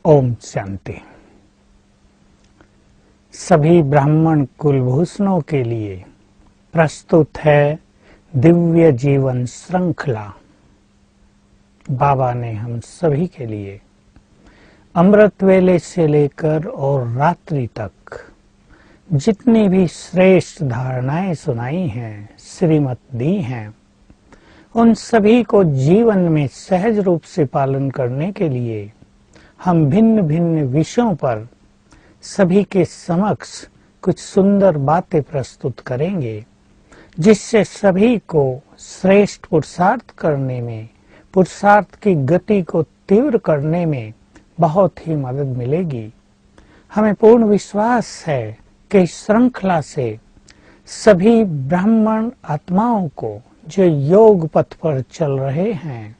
ओम शांति। सभी ब्राह्मण कुलभूषणों के लिए प्रस्तुत है दिव्य जीवन श्रृंखला। बाबा ने हम सभी के लिए अमृत वेले से लेकर और रात्रि तक जितनी भी श्रेष्ठ धारणाएं सुनाई हैं, श्रीमत दी हैं, उन सभी को जीवन में सहज रूप से पालन करने के लिए हम भिन्न भिन्न विषयों पर सभी के समक्ष कुछ सुंदर बातें प्रस्तुत करेंगे, जिससे सभी को श्रेष्ठ पुरुषार्थ करने में, पुरुषार्थ की गति को तीव्र करने में बहुत ही मदद मिलेगी। हमें पूर्ण विश्वास है कि इस श्रृंखला से सभी ब्राह्मण आत्माओं को जो योग पथ पर चल रहे हैं,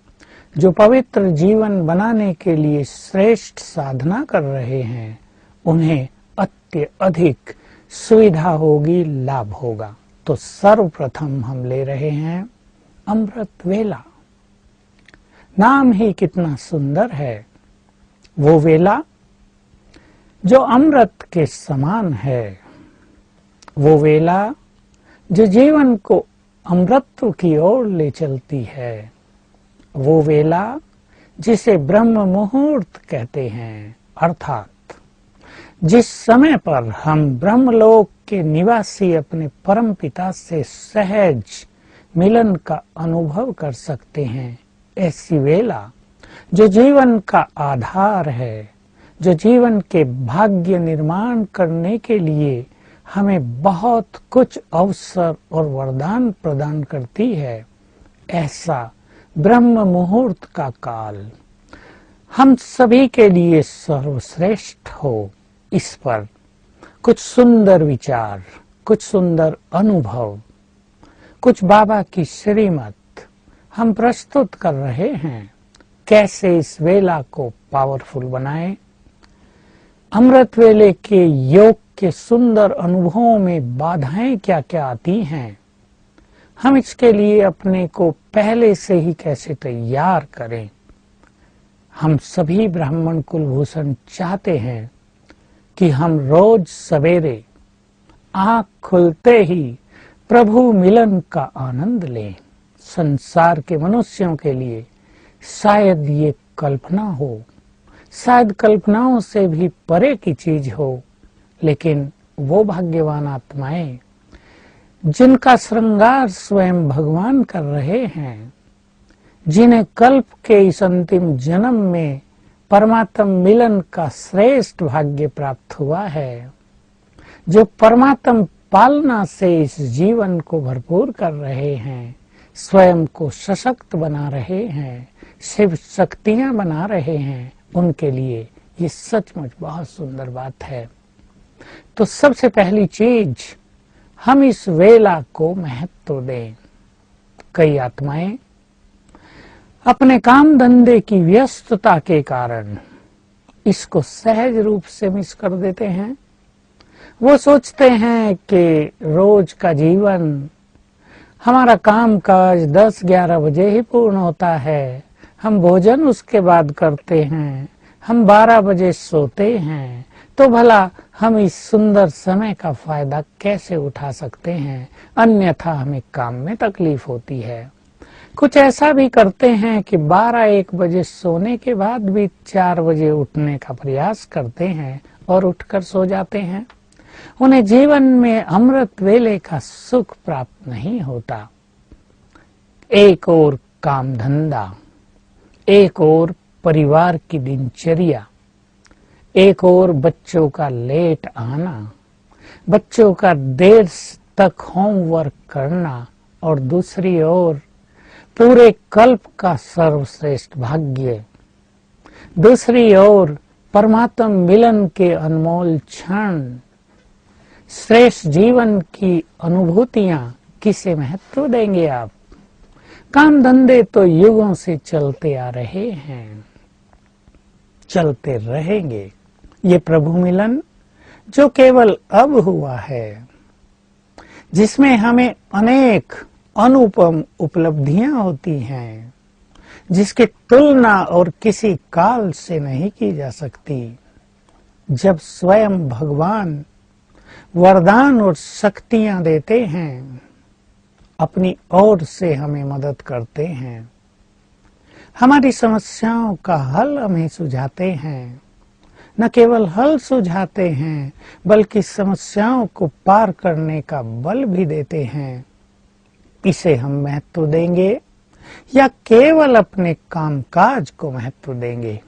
जो पवित्र जीवन बनाने के लिए श्रेष्ठ साधना कर रहे हैं, उन्हें अत्यधिक सुविधा होगी, लाभ होगा। तो सर्वप्रथम हम ले रहे हैं अमृत वेला। नाम ही कितना सुंदर है। वो वेला जो अमृत के समान है, वो वेला जो जीवन को अमृत की ओर ले चलती है, वो वेला जिसे ब्रह्म मुहूर्त कहते हैं, अर्थात जिस समय पर हम ब्रह्मलोक के निवासी अपने परम पिता से सहज मिलन का अनुभव कर सकते हैं। ऐसी वेला जो जीवन का आधार है, जो जीवन के भाग्य निर्माण करने के लिए हमें बहुत कुछ अवसर और वरदान प्रदान करती है, ऐसा ब्रह्म मुहूर्त का काल हम सभी के लिए सर्वश्रेष्ठ हो। इस पर कुछ सुंदर विचार, कुछ सुंदर अनुभव, कुछ बाबा की श्रीमत हम प्रस्तुत कर रहे हैं। कैसे इस वेला को पावरफुल बनाएं, अमृत वेले के योग के सुंदर अनुभवों में बाधाएं क्या क्या आती हैं, हम इसके लिए अपने को पहले से ही कैसे तैयार करें। हम सभी ब्राह्मण कुलभूषण चाहते हैं कि हम रोज सवेरे आँख खुलते ही प्रभु मिलन का आनंद लें। संसार के मनुष्यों के लिए शायद ये कल्पना हो, शायद कल्पनाओं से भी परे की चीज हो, लेकिन वो भाग्यवान आत्माएं जिनका श्रृंगार स्वयं भगवान कर रहे हैं, जिन्हें कल्प के इस अंतिम जन्म में परमात्म मिलन का श्रेष्ठ भाग्य प्राप्त हुआ है, जो परमात्म पालना से इस जीवन को भरपूर कर रहे हैं, स्वयं को सशक्त बना रहे हैं, शिव शक्तियां बना रहे हैं, उनके लिए ये सचमुच बहुत सुंदर बात है। तो सबसे पहली चीज, हम इस वेला को महत्व दें। कई आत्माएं अपने काम धंधे की व्यस्तता के कारण इसको सहज रूप से मिस कर देते हैं। वो सोचते हैं कि रोज का जीवन, हमारा काम काज 10-11 बजे ही पूर्ण होता है, हम भोजन उसके बाद करते हैं, हम 12 बजे सोते हैं, तो भला हम इस सुंदर समय का फायदा कैसे उठा सकते हैं, अन्यथा हमें काम में तकलीफ होती है। कुछ ऐसा भी करते हैं कि 12-1 बजे सोने के बाद भी 4 बजे उठने का प्रयास करते हैं और उठकर सो जाते हैं। उन्हें जीवन में अमृत वेले का सुख प्राप्त नहीं होता। एक और काम धंधा, एक और परिवार की दिनचर्या, एक और बच्चों का लेट आना, बच्चों का देर तक होमवर्क करना, और दूसरी ओर पूरे कल्प का सर्वश्रेष्ठ भाग्य, दूसरी ओर परमात्म मिलन के अनमोल क्षण, श्रेष्ठ जीवन की अनुभूतियां, किसे महत्व देंगे आप? काम धंधे तो युगों से चलते आ रहे हैं, चलते रहेंगे। ये प्रभु मिलन जो केवल अब हुआ है, जिसमें हमें अनेक अनुपम उपलब्धियां होती हैं, जिसकी तुलना और किसी काल से नहीं की जा सकती। जब स्वयं भगवान वरदान और शक्तियां देते हैं, अपनी ओर से हमें मदद करते हैं, हमारी समस्याओं का हल हमें सुझाते हैं, न केवल हल सुझाते हैं बल्कि समस्याओं को पार करने का बल भी देते हैं, इसे हम महत्व देंगे या केवल अपने कामकाज को महत्व देंगे?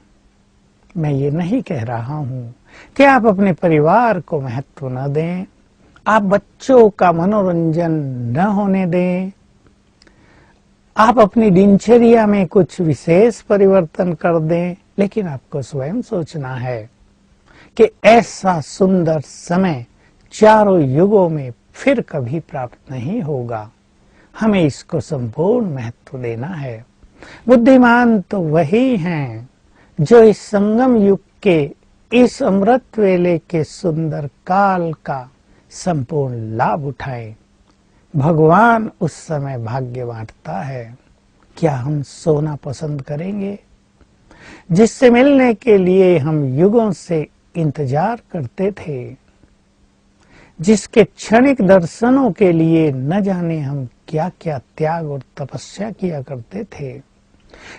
मैं ये नहीं कह रहा हूं कि आप अपने परिवार को महत्व न दें, आप बच्चों का मनोरंजन न होने दें, आप अपनी दिनचर्या में कुछ विशेष परिवर्तन कर दें, लेकिन आपको स्वयं सोचना है कि ऐसा सुंदर समय चारों युगों में फिर कभी प्राप्त नहीं होगा। हमें इसको संपूर्ण महत्व देना है। बुद्धिमान तो वही हैं जो इस संगम युग के इस अमृत वेले के सुंदर काल का संपूर्ण लाभ उठाएं। भगवान उस समय भाग्य बांटता है। क्या हम सोना पसंद करेंगे, जिससे मिलने के लिए हम युगों से इंतजार करते थे, जिसके क्षणिक दर्शनों के लिए न जाने हम क्या क्या त्याग और तपस्या किया करते थे,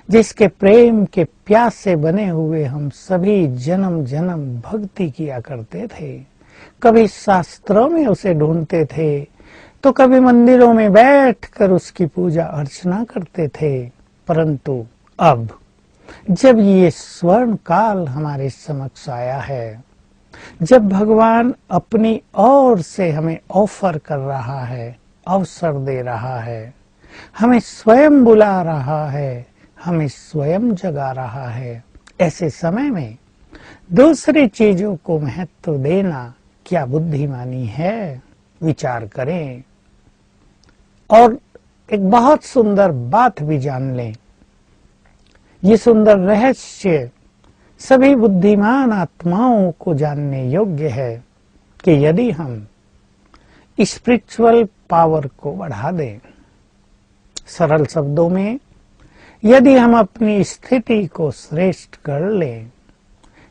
जिसके प्रेम के प्यास से बने हुए हम सभी जन्म जन्म भक्ति किया करते थे। कभी शास्त्रों में उसे ढूंढते थे तो कभी मंदिरों में बैठकर उसकी पूजा अर्चना करते थे, परंतु अब जब ये स्वर्ण काल हमारे समक्ष आया है, जब भगवान अपनी ओर से हमें ऑफर कर रहा है, अवसर दे रहा है, हमें स्वयं बुला रहा है, हमें स्वयं जगा रहा है, ऐसे समय में दूसरी चीजों को महत्व देना क्या बुद्धिमानी है? विचार करें और एक बहुत सुंदर बात भी जान लें। ये सुंदर रहस्य सभी बुद्धिमान आत्माओं को जानने योग्य है कि यदि हम स्पिरिचुअल पावर को बढ़ा दें, सरल शब्दों में यदि हम अपनी स्थिति को श्रेष्ठ कर लें,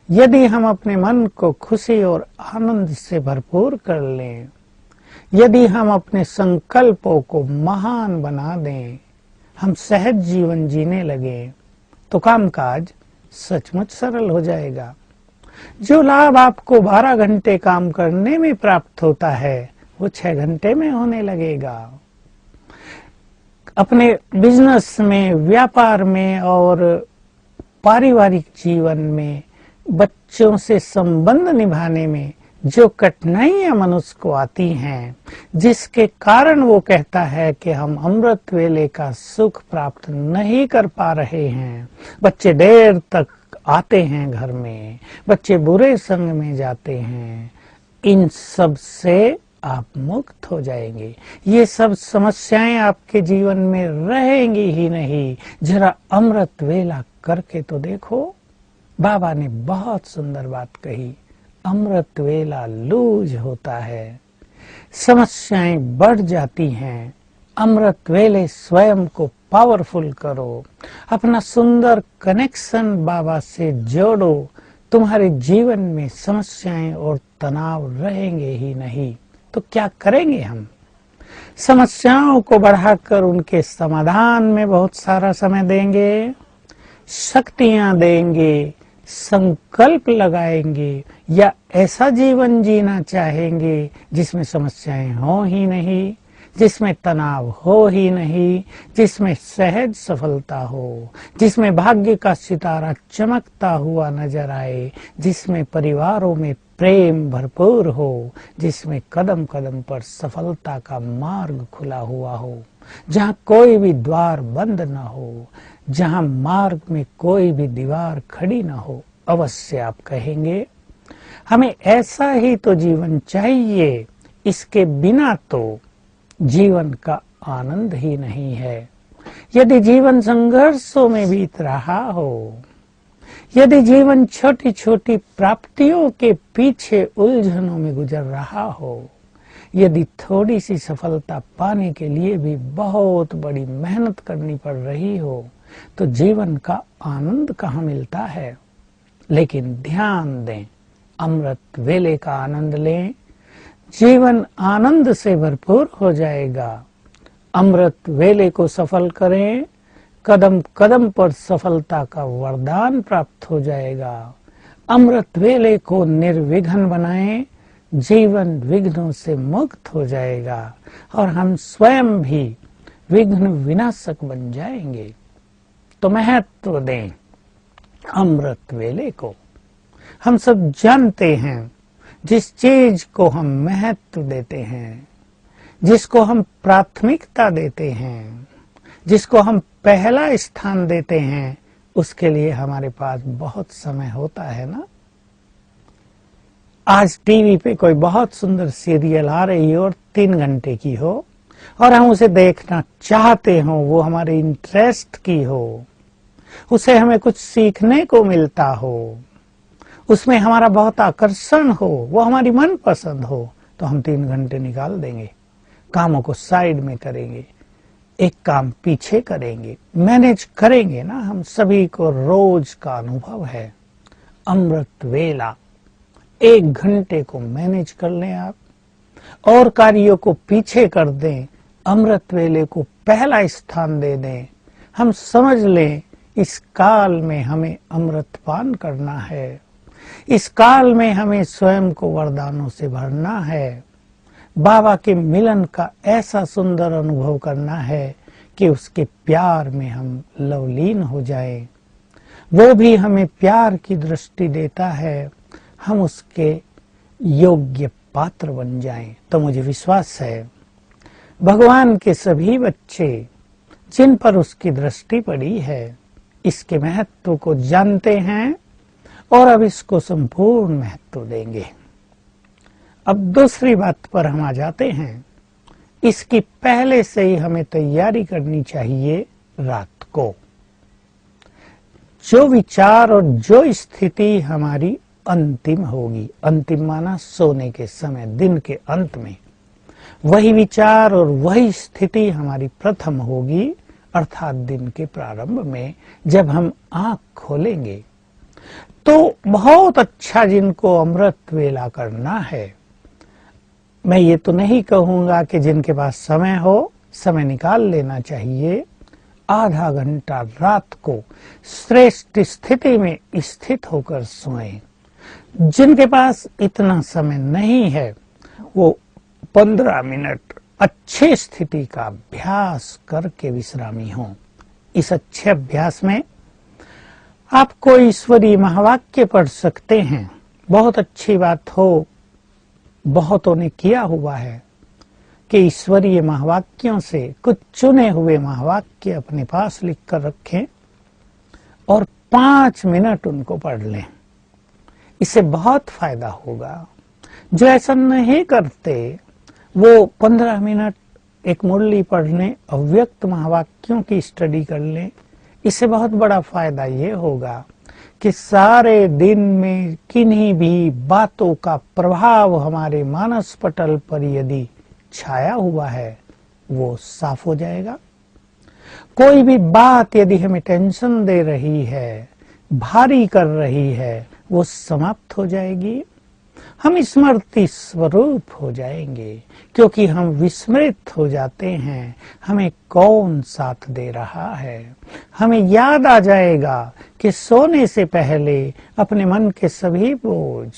यदि हम अपने मन को खुशी और आनंद से भरपूर कर लें, यदि हम अपने संकल्पों को महान बना दें, हम सहज जीवन जीने लगे, तो कामकाज सचमुच सरल हो जाएगा। जो लाभ आपको 12 घंटे काम करने में प्राप्त होता है, वो 6 घंटे में होने लगेगा। अपने बिजनेस में, व्यापार में और पारिवारिक जीवन में, बच्चों से संबंध निभाने में जो कठिनाइयां मनुष्य को आती हैं, जिसके कारण वो कहता है कि हम अमृत वेले का सुख प्राप्त नहीं कर पा रहे हैं, बच्चे देर तक आते हैं घर में, बच्चे बुरे संग में जाते हैं, इन सब से आप मुक्त हो जाएंगे। ये सब समस्याएं आपके जीवन में रहेंगी ही नहीं। जरा अमृत वेला करके तो देखो। बाबा ने बहुत सुंदर बात कही, अमृत वेला लूज होता है, समस्याएं बढ़ जाती हैं। अमृत वेले स्वयं को पावरफुल करो, अपना सुंदर कनेक्शन बाबा से जोड़ो, तुम्हारे जीवन में समस्याएं और तनाव रहेंगे ही नहीं। तो क्या करेंगे हम? समस्याओं को बढ़ाकर उनके समाधान में बहुत सारा समय देंगे, शक्तियां देंगे, संकल्प लगाएंगे, या ऐसा जीवन जीना चाहेंगे जिसमें समस्याएं हो ही नहीं, जिसमें तनाव हो ही नहीं, जिसमें सहज सफलता हो, जिसमें भाग्य का सितारा चमकता हुआ नजर आए, जिसमें परिवारों में प्रेम भरपूर हो, जिसमें कदम कदम पर सफलता का मार्ग खुला हुआ हो, जहाँ कोई भी द्वार बंद न हो, जहाँ मार्ग में कोई भी दीवार खड़ी न हो। अवश्य आप कहेंगे हमें ऐसा ही तो जीवन चाहिए, इसके बिना तो जीवन का आनंद ही नहीं है। यदि जीवन संघर्षों में बीत रहा हो, यदि जीवन छोटी छोटी प्राप्तियों के पीछे उलझनों में गुजर रहा हो, यदि थोड़ी सी सफलता पाने के लिए भी बहुत बड़ी मेहनत करनी पड़ रही हो, तो जीवन का आनंद कहाँ मिलता है। लेकिन ध्यान दें, अमृत वेले का आनंद लें, जीवन आनंद से भरपूर हो जाएगा। अमृत वेले को सफल करें, कदम कदम पर सफलता का वरदान प्राप्त हो जाएगा। अमृत वेले को निर्विघ्न बनाएं, जीवन विघ्नों से मुक्त हो जाएगा और हम स्वयं भी विघ्न विनाशक बन जाएंगे। तो महत्व दें अमृत वेले को। हम सब जानते हैं जिस चीज को हम महत्व देते हैं, जिसको हम प्राथमिकता देते हैं, जिसको हम पहला स्थान देते हैं, उसके लिए हमारे पास बहुत समय होता है ना। आज टीवी पे कोई बहुत सुंदर सीरियल आ रही हो और 3 घंटे की हो और हम उसे देखना चाहते हो, वो हमारे इंटरेस्ट की हो, उसे हमें कुछ सीखने को मिलता हो, उसमें हमारा बहुत आकर्षण हो, वो हमारी मनपसंद हो, तो हम 3 घंटे निकाल देंगे, कामों को साइड में करेंगे, एक काम पीछे करेंगे, मैनेज करेंगे ना। हम सभी को रोज का अनुभव है। अमृत वेला 1 घंटे को मैनेज कर लें आप, और कार्यों को पीछे कर दें, अमृत वेले को पहला स्थान दे दें। हम समझ लें इस काल में हमें अमृतपान करना है, इस काल में हमें स्वयं को वरदानों से भरना है, बाबा के मिलन का ऐसा सुंदर अनुभव करना है कि उसके प्यार में हम लवलीन हो जाएं। वो भी हमें प्यार की दृष्टि देता है, हम उसके योग्य पात्र बन जाएं। तो मुझे विश्वास है भगवान के सभी बच्चे जिन पर उसकी दृष्टि पड़ी है, इसके महत्व को जानते हैं और अब इसको संपूर्ण महत्व देंगे। अब दूसरी बात पर हम आ जाते हैं। इसकी पहले से ही हमें तैयारी करनी चाहिए। रात को जो विचार और जो स्थिति हमारी अंतिम होगी, अंतिम माना सोने के समय, दिन के अंत में, वही विचार और वही स्थिति हमारी प्रथम होगी, अर्थात दिन के प्रारंभ में जब हम आंख खोलेंगे। तो बहुत अच्छा जिनको अमृत वेला करना है, मैं ये तो नहीं कहूंगा कि जिनके पास समय हो समय निकाल लेना चाहिए। आधा घंटा रात को श्रेष्ठ स्थिति में स्थित होकर सोएं। जिनके पास इतना समय नहीं है वो 15 मिनट अच्छे स्थिति का अभ्यास करके विश्रामी हों। इस अच्छे अभ्यास में आप कोई ईश्वरीय महावाक्य पढ़ सकते हैं। बहुत अच्छी बात हो, बहुतों ने किया हुआ है कि ईश्वरीय महावाक्यों से कुछ चुने हुए महावाक्य अपने पास लिख कर रखें और 5 मिनट उनको पढ़ लें। इससे बहुत फायदा होगा। जो ऐसा नहीं करते वो 15 मिनट एक मुरली पढ़ने, अव्यक्त महावाक्यों की स्टडी कर लें। इससे बहुत बड़ा फायदा ये होगा कि सारे दिन में किन्हीं भी बातों का प्रभाव हमारे मानस पटल पर यदि छाया हुआ है वो साफ हो जाएगा। कोई भी बात यदि हमें टेंशन दे रही है, भारी कर रही है, वो समाप्त हो जाएगी। हम स्मृति स्वरूप हो जाएंगे क्योंकि हम विस्मृत हो जाते हैं हमें कौन साथ दे रहा है। हमें याद आ जाएगा कि सोने से पहले अपने मन के सभी बोझ,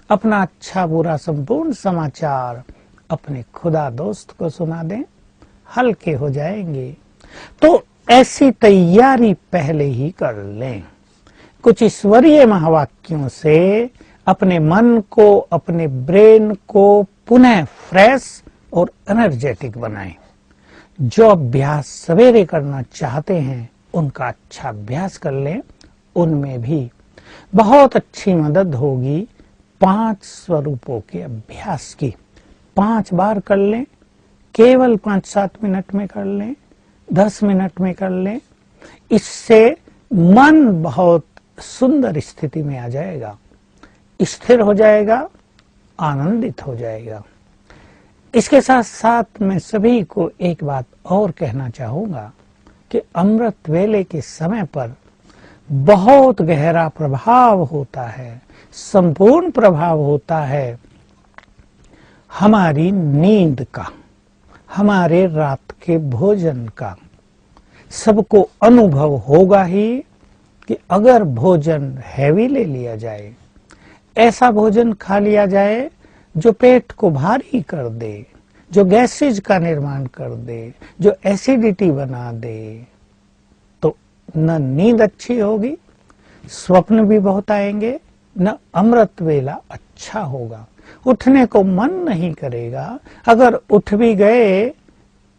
अपना अच्छा बुरा संपूर्ण समाचार अपने खुदा दोस्त को सुना दें, हल्के हो जाएंगे। तो ऐसी तैयारी पहले ही कर लें। कुछ ईश्वरीय महावाक्यों से अपने मन को, अपने ब्रेन को पुनः फ्रेश और एनर्जेटिक बनाएं। जो अभ्यास सवेरे करना चाहते हैं उनका अच्छा अभ्यास कर लें। उनमें भी बहुत अच्छी मदद होगी 5 स्वरूपों के अभ्यास की। 5 बार कर लें, केवल 5-7 मिनट में कर लें, 10 मिनट में कर लें। इससे मन बहुत सुंदर स्थिति में आ जाएगा, स्थिर हो जाएगा, आनंदित हो जाएगा। इसके साथ साथ मैं सभी को एक बात और कहना चाहूंगा कि अमृत वेले के समय पर बहुत गहरा प्रभाव होता है, संपूर्ण प्रभाव होता है हमारी नींद का, हमारे रात के भोजन का। सबको अनुभव होगा ही कि अगर भोजन हैवी ले लिया जाए, ऐसा भोजन खा लिया जाए जो पेट को भारी कर दे, जो गैसेज का निर्माण कर दे, जो एसिडिटी बना दे, तो न नींद अच्छी होगी, स्वप्न भी बहुत आएंगे, न अमृत वेला अच्छा होगा, उठने को मन नहीं करेगा। अगर उठ भी गए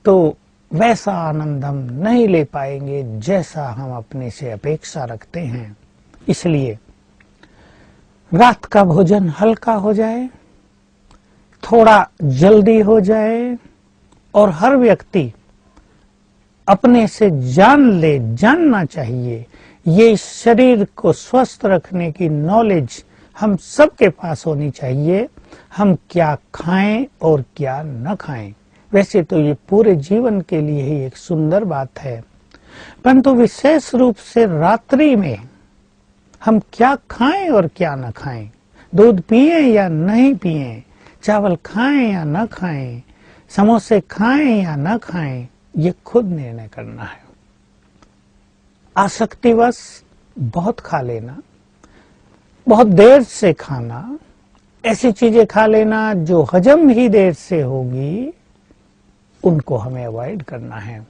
तो वैसा आनंद हम नहीं ले पाएंगे जैसा हम अपने से अपेक्षा रखते हैं। इसलिए रात का भोजन हल्का हो जाए, थोड़ा जल्दी हो जाए, और हर व्यक्ति अपने से जानना चाहिए। ये शरीर को स्वस्थ रखने की नॉलेज हम सबके पास होनी चाहिए, हम क्या खाएं और क्या न खाएं। वैसे तो ये पूरे जीवन के लिए ही एक सुंदर बात है, परंतु विशेष रूप से रात्रि में हम क्या खाएं और क्या न खाएं, दूध पिएं या नहीं पिएं, चावल खाएं या न खाएं, समोसे खाएं या न खाएं, ये खुद निर्णय करना है। आसक्तिवश बहुत खा लेना, बहुत देर से खाना, ऐसी चीजें खा लेना जो हजम ही देर से होगी, उनको हमें अवॉइड करना है।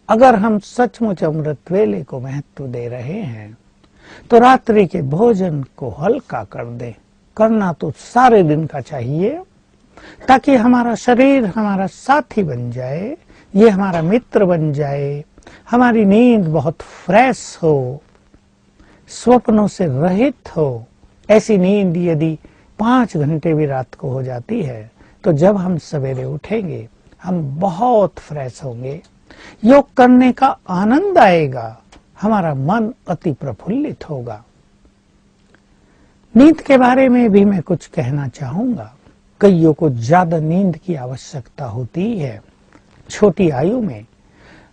अगर हम सचमुच अमृत वेले को महत्व दे रहे हैं तो रात्रि के भोजन को हल्का कर दें। करना तो सारे दिन का चाहिए, ताकि हमारा शरीर हमारा साथी बन जाए, ये हमारा मित्र बन जाए, हमारी नींद बहुत फ्रेश हो, स्वप्नों से रहित हो। ऐसी नींद यदि 5 घंटे भी रात को हो जाती है तो जब हम सवेरे उठेंगे हम बहुत फ्रेश होंगे, योग करने का आनंद आएगा, हमारा मन अति प्रफुल्लित होगा। नींद के बारे में भी मैं कुछ कहना चाहूंगा। कईयों को ज्यादा नींद की आवश्यकता होती है। छोटी आयु में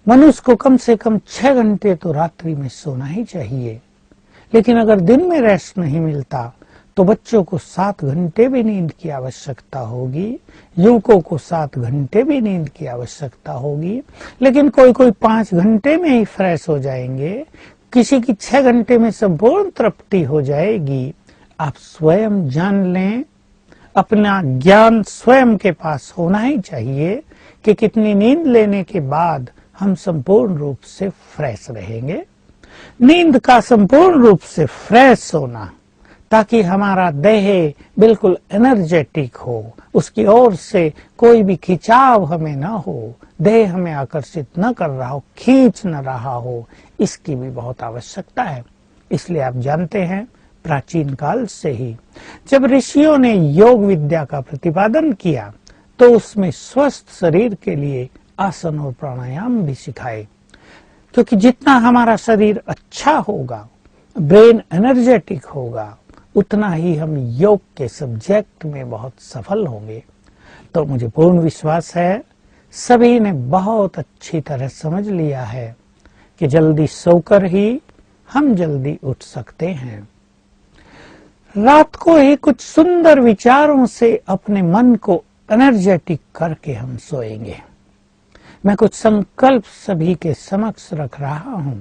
मनुष्य को कम से कम 6 घंटे तो रात्रि में सोना ही चाहिए, लेकिन अगर दिन में रेस्ट नहीं मिलता तो बच्चों को 7 घंटे भी नींद की आवश्यकता होगी, युवकों को 7 घंटे भी नींद की आवश्यकता होगी, लेकिन कोई 5 घंटे में ही फ्रेश हो जाएंगे, किसी की 6 घंटे में संपूर्ण तृप्ति हो जाएगी। आप स्वयं जान लें, अपना ज्ञान स्वयं के पास होना ही चाहिए कि कितनी नींद लेने के बाद हम संपूर्ण रूप से फ्रेश रहेंगे। नींद का संपूर्ण रूप से फ्रेश होना, ताकि हमारा देह बिल्कुल एनर्जेटिक हो, उसकी ओर से कोई भी खिंचाव हमें ना हो, देह हमें आकर्षित न कर रहा हो, खींच न रहा हो, इसकी भी बहुत आवश्यकता है। इसलिए आप जानते हैं, प्राचीन काल से ही जब ऋषियों ने योग विद्या का प्रतिपादन किया तो उसमें स्वस्थ शरीर के लिए आसन और प्राणायाम भी सिखाए, क्योंकि जितना हमारा शरीर अच्छा होगा, ब्रेन एनर्जेटिक होगा, उतना ही हम योग के सब्जेक्ट में बहुत सफल होंगे। तो मुझे पूर्ण विश्वास है सभी ने बहुत अच्छी तरह समझ लिया है कि जल्दी सोकर ही हम जल्दी उठ सकते हैं। रात को ही कुछ सुंदर विचारों से अपने मन को एनर्जेटिक करके हम सोएंगे। मैं कुछ संकल्प सभी के समक्ष रख रहा हूं।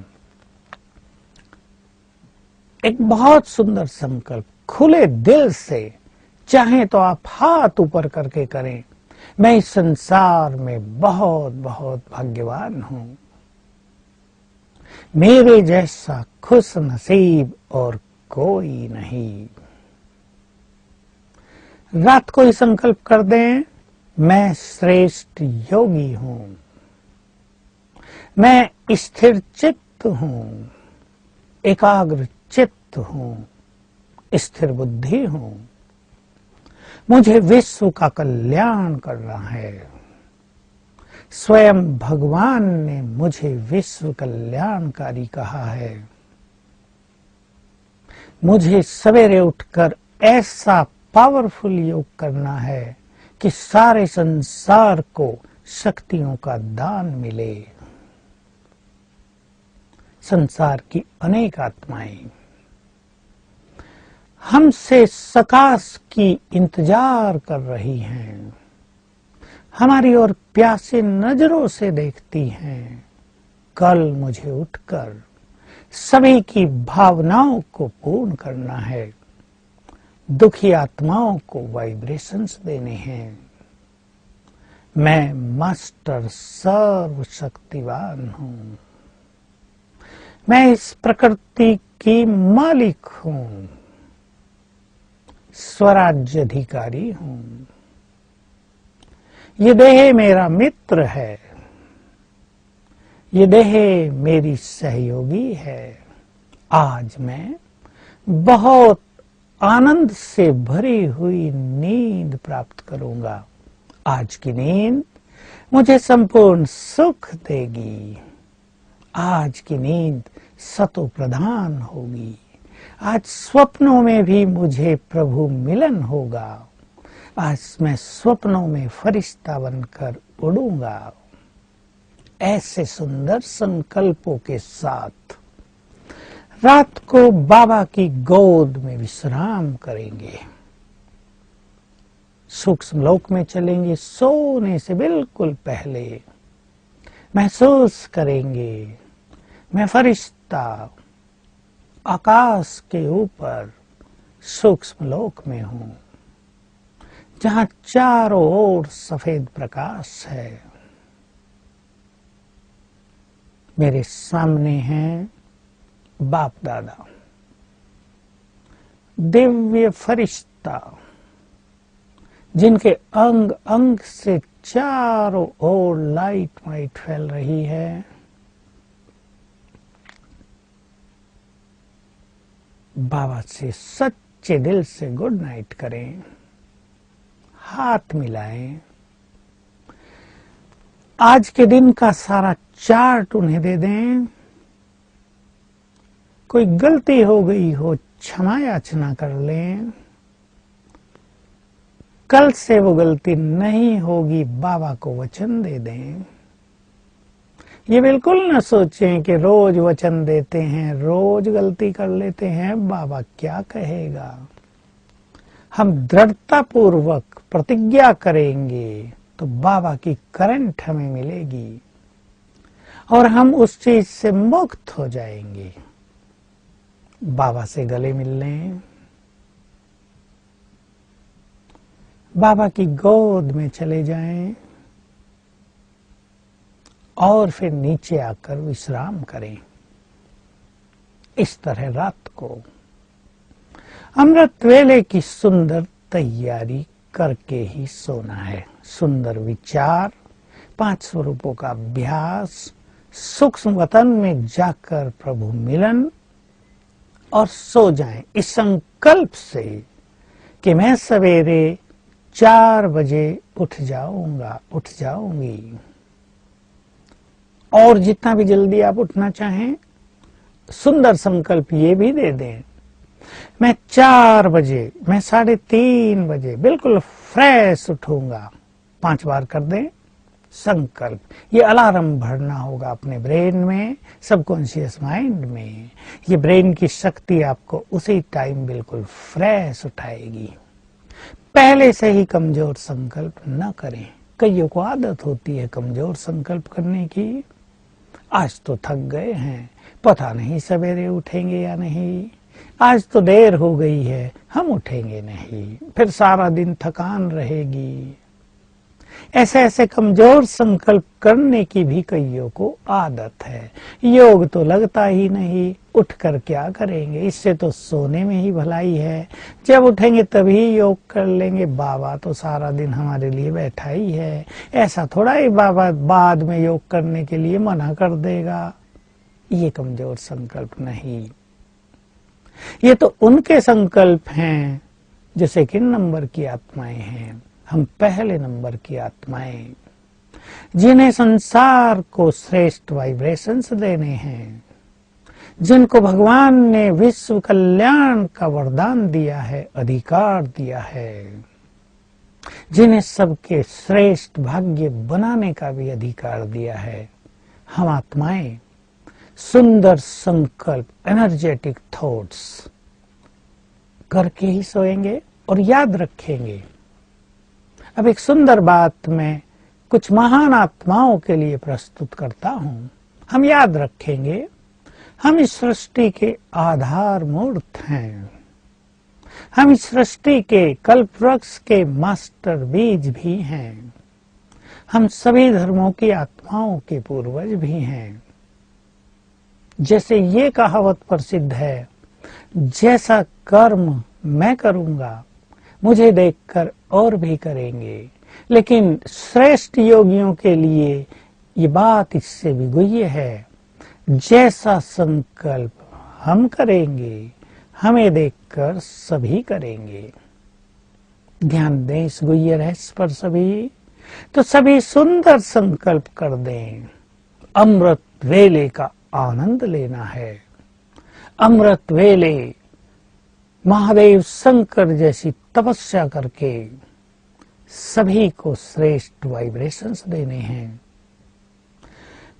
एक बहुत सुंदर संकल्प, खुले दिल से, चाहे तो आप हाथ ऊपर करके करें। मैं इस संसार में बहुत बहुत भाग्यवान हूं, मेरे जैसा खुश नसीब और कोई नहीं। रात को ही संकल्प कर दें, मैं श्रेष्ठ योगी हूं, मैं स्थिर चित्त हूं, एकाग्र चित्त हूं, स्थिर बुद्धि हूं, मुझे विश्व का कल्याण करना है। स्वयं भगवान ने मुझे विश्व कल्याणकारी कहा है। मुझे सवेरे उठकर ऐसा पावरफुल योग करना है कि सारे संसार को शक्तियों का दान मिले। संसार की अनेक आत्माएं हमसे सकाश की इंतजार कर रही हैं, हमारी ओर प्यासे नजरों से देखती हैं। कल मुझे उठकर सभी की भावनाओं को पूर्ण करना है, दुखी आत्माओं को वाइब्रेशंस देने हैं। मैं मास्टर सर्वशक्तिवान हूं, मैं इस प्रकृति की मालिक हूं, स्वराज्य अधिकारी हूं। ये देह मेरा मित्र है, ये देह मेरी सहयोगी है। आज मैं बहुत आनंद से भरी हुई नींद प्राप्त करूंगा। आज की नींद मुझे संपूर्ण सुख देगी। आज की नींद सतो प्रधान होगी। आज स्वप्नों में भी मुझे प्रभु मिलन होगा। आज मैं स्वप्नों में फरिश्ता बनकर उड़ूंगा। ऐसे सुंदर संकल्पों के साथ रात को बाबा की गोद में विश्राम करेंगे, सूक्ष्म लोक में चलेंगे। सोने से बिल्कुल पहले महसूस करेंगे मैं फरिश्ता आकाश के ऊपर सूक्ष्म लोक में हूं, जहां चारों ओर सफेद प्रकाश है। मेरे सामने हैं बाप दादा, दिव्य फरिश्ता, जिनके अंग अंग से चारों ओर लाइट वाइट फैल रही है। बाबा से सच्चे दिल से गुड नाइट करें, हाथ मिलाएं, आज के दिन का सारा चार्ट उन्हें दे दें। कोई गलती हो गई हो क्षमा याचना कर लें। कल से वो गलती नहीं होगी, बाबा को वचन दे दें। ये बिल्कुल न सोचें कि रोज वचन देते हैं, रोज गलती कर लेते हैं, बाबा क्या कहेगा। हम दृढ़ता पूर्वक प्रतिज्ञा करेंगे तो बाबा की करंट हमें मिलेगी और हम उस चीज से मुक्त हो जाएंगे। बाबा से गले मिल लें, बाबा की गोद में चले जाएं और फिर नीचे आकर विश्राम करें। इस तरह रात को अमृत वेले की सुंदर तैयारी करके ही सोना है। सुंदर विचार, 5 स्वरूपों का अभ्यास, सूक्ष्म वतन में जाकर प्रभु मिलन और सो जाएं इस संकल्प से कि मैं सवेरे 4 बजे उठ जाऊंगा, उठ जाऊंगी। और जितना भी जल्दी आप उठना चाहें, सुंदर संकल्प ये भी दे दें, मैं 4 बजे, मैं 3:30 बजे बिल्कुल फ्रेश उठूंगा। 5 बार कर दें संकल्प। ये अलार्म भरना होगा अपने ब्रेन में, सबकॉन्शियस माइंड में। ये ब्रेन की शक्ति आपको उसी टाइम बिल्कुल फ्रेश उठाएगी। पहले से ही कमजोर संकल्प न करें। कईयों को आदत होती है कमजोर संकल्प करने की। आज तो थक गए हैं, पता नहीं सवेरे उठेंगे या नहीं, आज तो देर हो गई है, हम उठेंगे नहीं, फिर सारा दिन थकान रहेगी। ऐसे ऐसे कमजोर संकल्प करने की भी कईयों को आदत है। योग तो लगता ही नहीं, उठकर क्या करेंगे, इससे तो सोने में ही भलाई है। जब उठेंगे तभी योग कर लेंगे, बाबा तो सारा दिन हमारे लिए बैठा ही है। ऐसा थोड़ा ही बाबा बाद में योग करने के लिए मना कर देगा। ये कमजोर संकल्प नहीं, ये तो उनके संकल्प हैं जो सेकंड नंबर की आत्माएं हैं। हम पहले नंबर की आत्माएं, जिन्हें संसार को श्रेष्ठ वाइब्रेशंस देने हैं, जिनको भगवान ने विश्व कल्याण का वरदान दिया है, अधिकार दिया है, जिन्हें सबके श्रेष्ठ भाग्य बनाने का भी अधिकार दिया है। हम आत्माएं सुंदर संकल्प, एनर्जेटिक थॉट्स करके ही सोएंगे और याद रखेंगे। अब एक सुंदर बात मैं कुछ महान आत्माओं के लिए प्रस्तुत करता हूं। हम याद रखेंगे, हम इस सृष्टि के आधार मूर्त हैं। हम इस सृष्टि के कल्प वृक्ष के मास्टर बीज भी हैं। हम सभी धर्मों की आत्माओं के पूर्वज भी हैं। जैसे ये कहावत प्रसिद्ध है, जैसा कर्म मैं करूंगा मुझे देखकर और भी करेंगे। लेकिन श्रेष्ठ योगियों के लिए ये बात इससे भी गुह्य है, जैसा संकल्प हम करेंगे हमें देखकर सभी करेंगे। ध्यान दें इस गुह्य रहस्य पर सभी, तो सभी सुंदर संकल्प कर दें। अमृत वेले का आनंद लेना है। अमृत वेले महादेव शंकर जैसी तपस्या करके सभी को श्रेष्ठ वाइब्रेशंस देने हैं।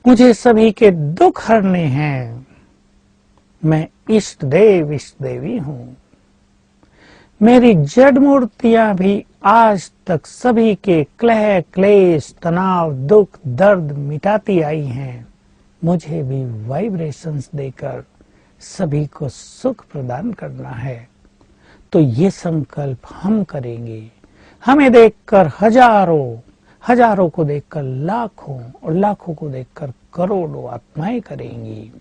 मुझे सभी के दुख हरने हैं। मैं इष्ट देव इष्ट देवी हूं। मेरी जड़ मूर्तियां भी आज तक सभी के क्लेह क्लेश तनाव दुख दर्द मिटाती आई हैं। मुझे भी वाइब्रेशंस देकर सभी को सुख प्रदान करना है। तो ये संकल्प हम करेंगे। हमें देखकर हजारों, हजारों को देखकर लाखों और लाखों को देखकर करोड़ों आत्माएं करेंगी।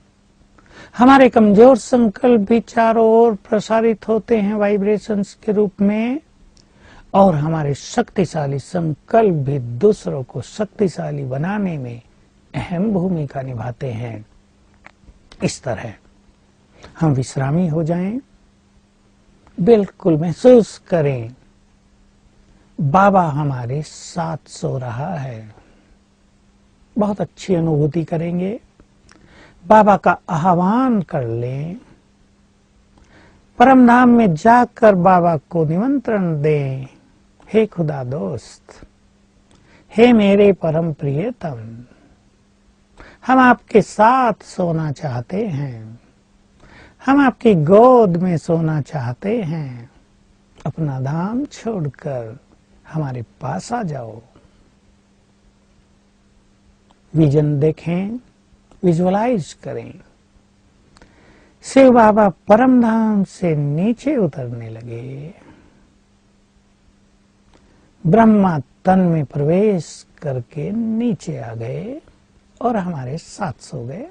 हमारे कमजोर संकल्प भी चारों ओर प्रसारित होते हैं वाइब्रेशंस के रूप में, और हमारे शक्तिशाली संकल्प भी दूसरों को शक्तिशाली बनाने में अहम भूमिका निभाते हैं। इस तरह हम विश्रामी हो जाएं, बिल्कुल महसूस करें बाबा हमारे साथ सो रहा है। बहुत अच्छी अनुभूति करेंगे। बाबा का आह्वान कर लें। परम धाम में जाकर बाबा को निमंत्रण दें। हे खुदा दोस्त, हे मेरे परम प्रियतम, हम आपके साथ सोना चाहते हैं। हम आपकी गोद में सोना चाहते हैं। अपना धाम छोड़कर हमारे पास आ जाओ। विजन देखें, विजुअलाइज करें। शिव बाबा परम धाम से नीचे उतरने लगे। ब्रह्मा तन में प्रवेश करके नीचे आ गए और हमारे साथ सो गए।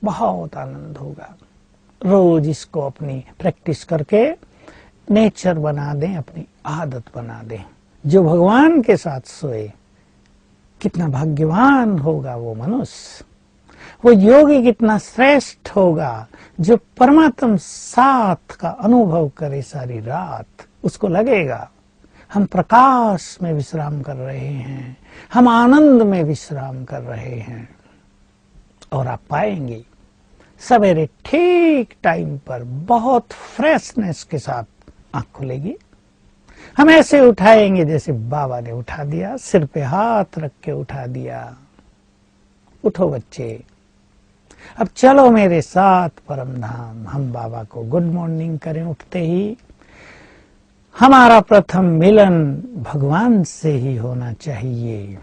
बहुत आनंद होगा। रोज इसको अपनी प्रैक्टिस करके नेचर बना दें, अपनी आदत बना दें। जो भगवान के साथ सोए कितना भाग्यवान होगा वो मनुष्य। वो योगी कितना श्रेष्ठ होगा जो परमात्मा साथ का अनुभव करे सारी रात। उसको लगेगा हम प्रकाश में विश्राम कर रहे हैं, हम आनंद में विश्राम कर रहे हैं। और आप पाएंगे सवेरे ठीक टाइम पर बहुत फ्रेशनेस के साथ आंख खुलेगी। हम ऐसे उठाएंगे जैसे बाबा ने उठा दिया, सिर पे हाथ रख के उठा दिया। उठो बच्चे, अब चलो मेरे साथ परम धाम। हम बाबा को गुड मॉर्निंग करें उठते ही। हमारा प्रथम मिलन भगवान से ही होना चाहिए।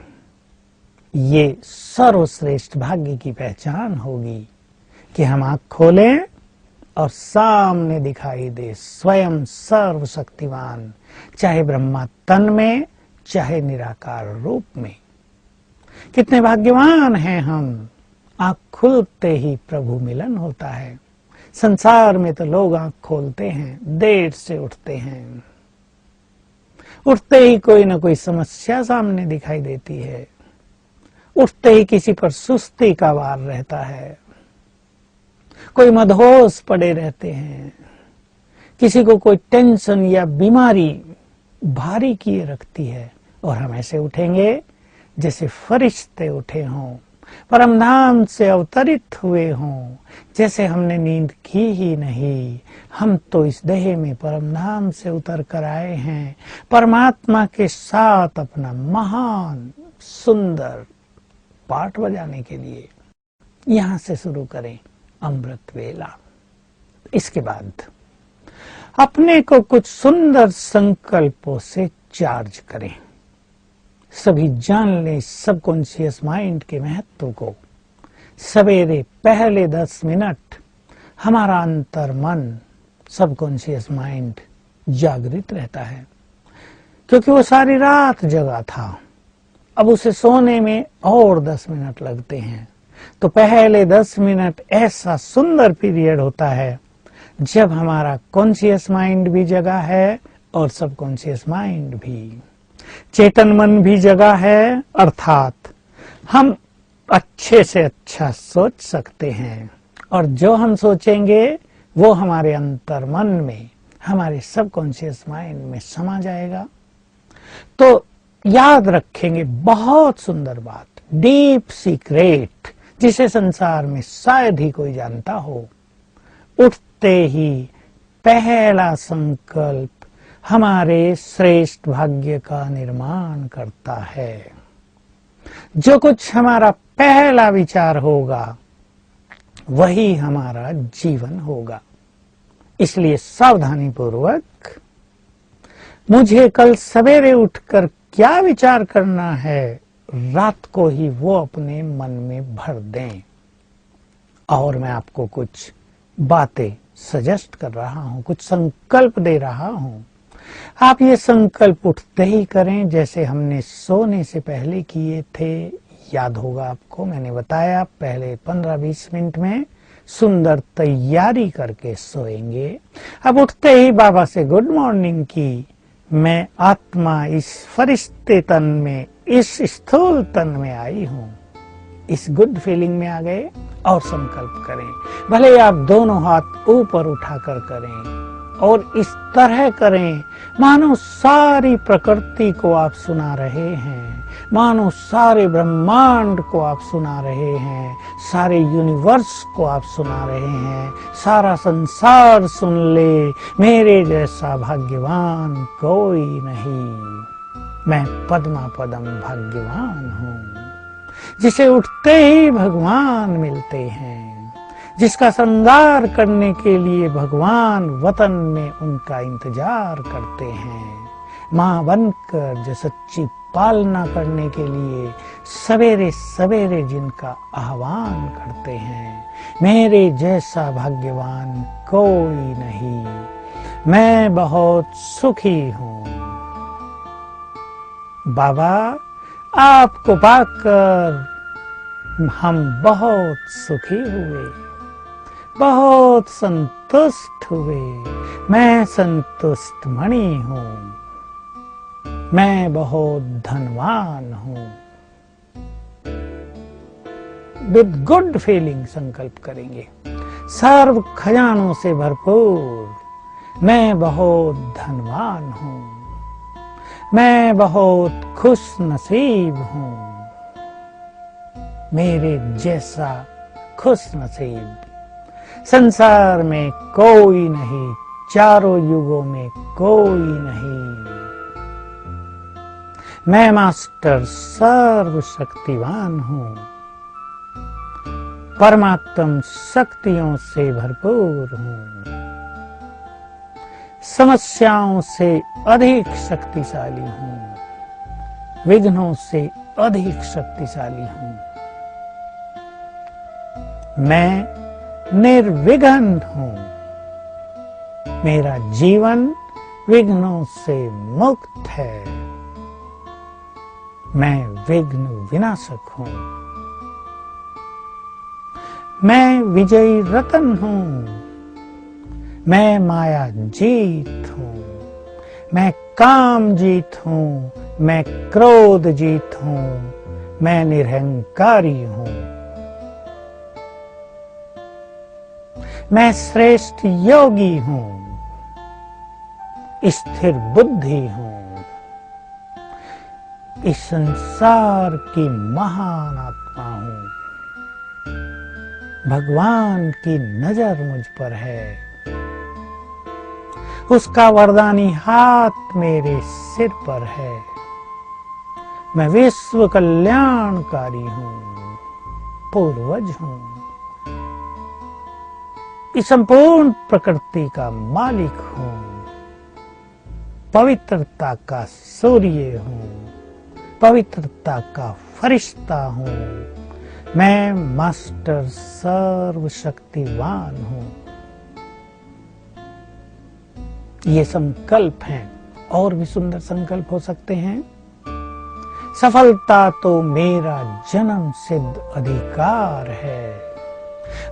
ये सर्वश्रेष्ठ भाग्य की पहचान होगी कि हम आंख खोलें और सामने दिखाई दे स्वयं सर्वशक्तिमान, चाहे ब्रह्मा तन में चाहे निराकार रूप में। कितने भाग्यवान हैं हम। आंख खुलते ही प्रभु मिलन होता है। संसार में तो लोग आंख खोलते हैं, देर से उठते हैं। उठते ही कोई ना कोई समस्या सामने दिखाई देती है। उठते ही किसी पर सुस्ती का वार रहता है। कोई मदहोश पड़े रहते हैं। किसी को कोई टेंशन या बीमारी भारी किए रखती है। और हम ऐसे उठेंगे जैसे फरिश्ते उठे हों, परमधाम से अवतरित हुए हों, जैसे हमने नींद की ही नहीं। हम तो इस देह में परमधाम से उतर कर आए हैं परमात्मा के साथ अपना महान सुंदर पाठ बजाने के लिए। यहां से शुरू करें अमृत वेला। इसके बाद अपने को कुछ सुंदर संकल्पों से चार्ज करें। सभी जान लें सबकॉन्शियस माइंड के महत्व को। सवेरे पहले 10 मिनट हमारा अंतर मन सबकॉन्शियस माइंड जागृत रहता है, क्योंकि वो सारी रात जगा था। अब उसे सोने में और 10 मिनट लगते हैं, तो पहले 10 मिनट ऐसा सुंदर पीरियड होता है जब हमारा कॉन्शियस माइंड भी जगा है और सबकॉन्शियस माइंड भी, चेतन मन भी जगा है, अर्थात हम अच्छे से अच्छा सोच सकते हैं और जो हम सोचेंगे वो हमारे अंतर मन में, हमारे सबकॉन्शियस माइंड में समा जाएगा। तो याद रखेंगे, बहुत सुंदर बात, डीप सीक्रेट, जिसे संसार में शायद ही कोई जानता हो। उठते ही पहला संकल्प हमारे श्रेष्ठ भाग्य का निर्माण करता है। जो कुछ हमारा पहला विचार होगा वही हमारा जीवन होगा। इसलिए सावधानी पूर्वक मुझे कल सवेरे उठकर क्या विचार करना है, रात को ही वो अपने मन में भर दें। और मैं आपको कुछ बातें सजेस्ट कर रहा हूं, कुछ संकल्प दे रहा हूं। आप ये संकल्प उठते ही करें, जैसे हमने सोने से पहले किए थे। याद होगा आपको, मैंने बताया पहले 15-20 मिनट में सुंदर तैयारी करके सोएंगे। अब उठते ही बाबा से गुड मॉर्निंग की। मैं आत्मा इस फरिश्ते तन में, इस स्थूल तन में आई हूं। इस गुड फीलिंग में आ गए और संकल्प करें। भले आप दोनों हाथ ऊपर उठाकर करें और इस तरह करें मानो सारी प्रकृति को आप सुना रहे हैं, मानो सारे ब्रह्मांड को आप सुना रहे हैं, सारे यूनिवर्स को आप सुना रहे हैं। सारा संसार सुन ले, मेरे जैसा भाग्यवान कोई नहीं। मैं पद्मा पदम भाग्यवान हूँ, जिसे उठते ही भगवान मिलते हैं, जिसका श्रृंगार करने के लिए भगवान वतन में उनका इंतजार करते हैं। मां बनकर जो सच्ची पालना करने के लिए सवेरे सवेरे जिनका आह्वान करते हैं। मेरे जैसा भाग्यवान कोई नहीं। मैं बहुत सुखी हूँ। बाबा, आपको पाकर हम बहुत सुखी हुए, बहुत संतुष्ट हुए। मैं संतुष्ट मणि हूँ। मैं बहुत धनवान हूँ। विद गुड फीलिंग संकल्प करेंगे, सर्व खजानों से भरपूर। मैं बहुत धनवान हूँ। मैं बहुत खुश नसीब हूँ। मेरे जैसा खुश नसीब संसार में कोई नहीं, चारों युगों में कोई नहीं। मैं मास्टर सर्वशक्तिवान हूँ। परमात्म शक्तियों से भरपूर हूँ। समस्याओं से अधिक शक्तिशाली हूँ। विघ्नों से अधिक शक्तिशाली हूँ। मैं निर्विघ्न हूँ। मेरा जीवन विघ्नों से मुक्त है। मैं विघ्न विनाशक हूँ। मैं विजयी रतन हूँ। मैं माया जीत हूँ। मैं काम जीत हूँ। मैं क्रोध जीत हूँ। मैं निरहंकारी हूँ। मैं श्रेष्ठ योगी हूँ। स्थिर बुद्धि हूँ। इस संसार की महान आत्मा हूँ। भगवान की नजर मुझ पर है। उसका वरदानी हाथ मेरे सिर पर है। मैं विश्व कल्याणकारी हूँ। पूर्वज हूँ। इस संपूर्ण प्रकृति का मालिक हूं, पवित्रता का सूर्य हूं, पवित्रता का फरिश्ता हूं, मैं मास्टर सर्वशक्तिवान हूं। ये संकल्प हैं, और भी सुंदर संकल्प हो सकते हैं। सफलता तो मेरा जन्म सिद्ध अधिकार है,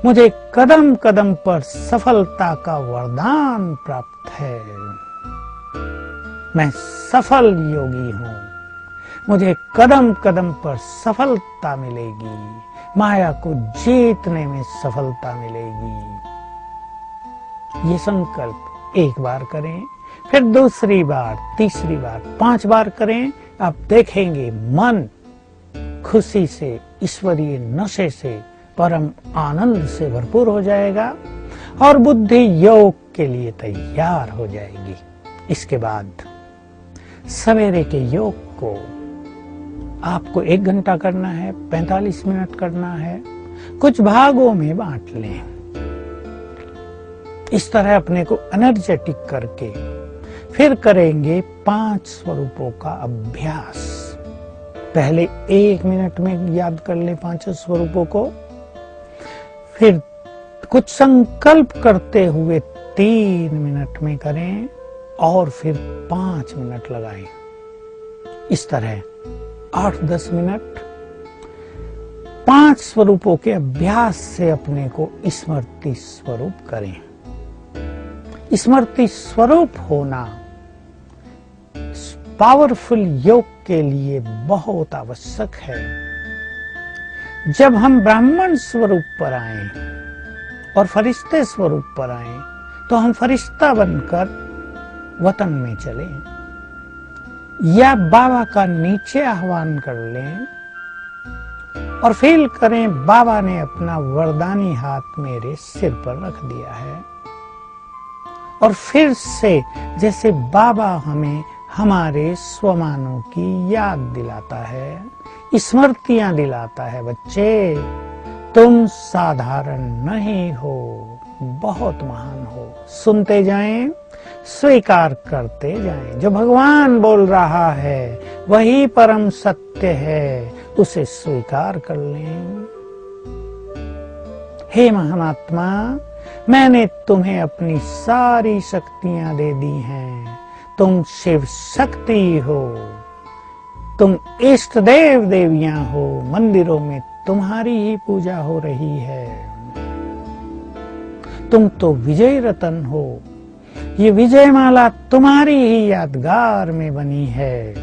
मुझे कदम कदम पर सफलता का वरदान प्राप्त है। मैं सफल योगी हूं, मुझे कदम कदम पर सफलता मिलेगी, माया को जीतने में सफलता मिलेगी। ये संकल्प एक बार करें, फिर दूसरी बार, तीसरी बार, 5 बार करें। आप देखेंगे मन खुशी से, ईश्वरीय नशे से, परम आनंद से भरपूर हो जाएगा और बुद्धि योग के लिए तैयार हो जाएगी। इसके बाद सवेरे के योग को आपको 1 घंटा करना है, 45 मिनट करना है, कुछ भागों में बांट लें। इस तरह अपने को एनर्जेटिक करके फिर करेंगे 5 स्वरूपों का अभ्यास। पहले 1 मिनट में याद कर लें 5 स्वरूपों को, फिर कुछ संकल्प करते हुए 3 मिनट में करें और फिर 5 मिनट लगाएं। इस तरह 8-10 मिनट 5 स्वरूपों के अभ्यास से अपने को स्मृति स्वरूप करें। स्मृति स्वरूप होना पावरफुल योग के लिए बहुत आवश्यक है। जब हम ब्राह्मण स्वरूप पर आए और फरिश्ते स्वरूप पर आए, तो हम फरिश्ता बनकर वतन में चले या बाबा का नीचे आह्वान कर लें और फील करें बाबा ने अपना वरदानी हाथ मेरे सिर पर रख दिया है, और फिर से जैसे बाबा हमें हमारे स्वमानों की याद दिलाता है, स्मृतियां दिलाता है। बच्चे, तुम साधारण नहीं हो, बहुत महान हो। सुनते जाएं, स्वीकार करते जाएं। जो भगवान बोल रहा है वही परम सत्य है, उसे स्वीकार कर लें। हे महात्मा, मैंने तुम्हें अपनी सारी शक्तियां दे दी हैं। तुम शिव शक्ति हो, तुम इष्ट देव देवियां हो, मंदिरों में तुम्हारी ही पूजा हो रही है। तुम तो विजय रतन हो, ये विजय माला तुम्हारी ही यादगार में बनी है।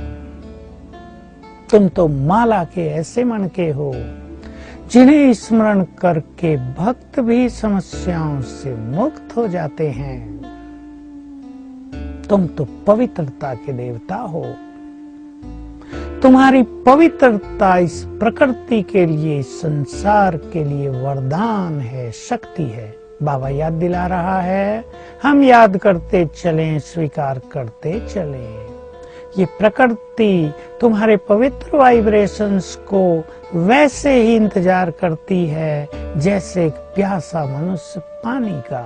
तुम तो माला के ऐसे मणके हो जिन्हें स्मरण करके भक्त भी समस्याओं से मुक्त हो जाते हैं। तुम तो पवित्रता के देवता हो। तुम्हारी पवित्रता इस प्रकृति के लिए, इस संसार के लिए वरदान है, शक्ति है। बाबा याद दिला रहा है, हम याद करते चलें, स्वीकार करते चलें। ये प्रकृति तुम्हारे पवित्र वाइब्रेशंस को वैसे ही इंतजार करती है जैसे एक प्यासा मनुष्य पानी का।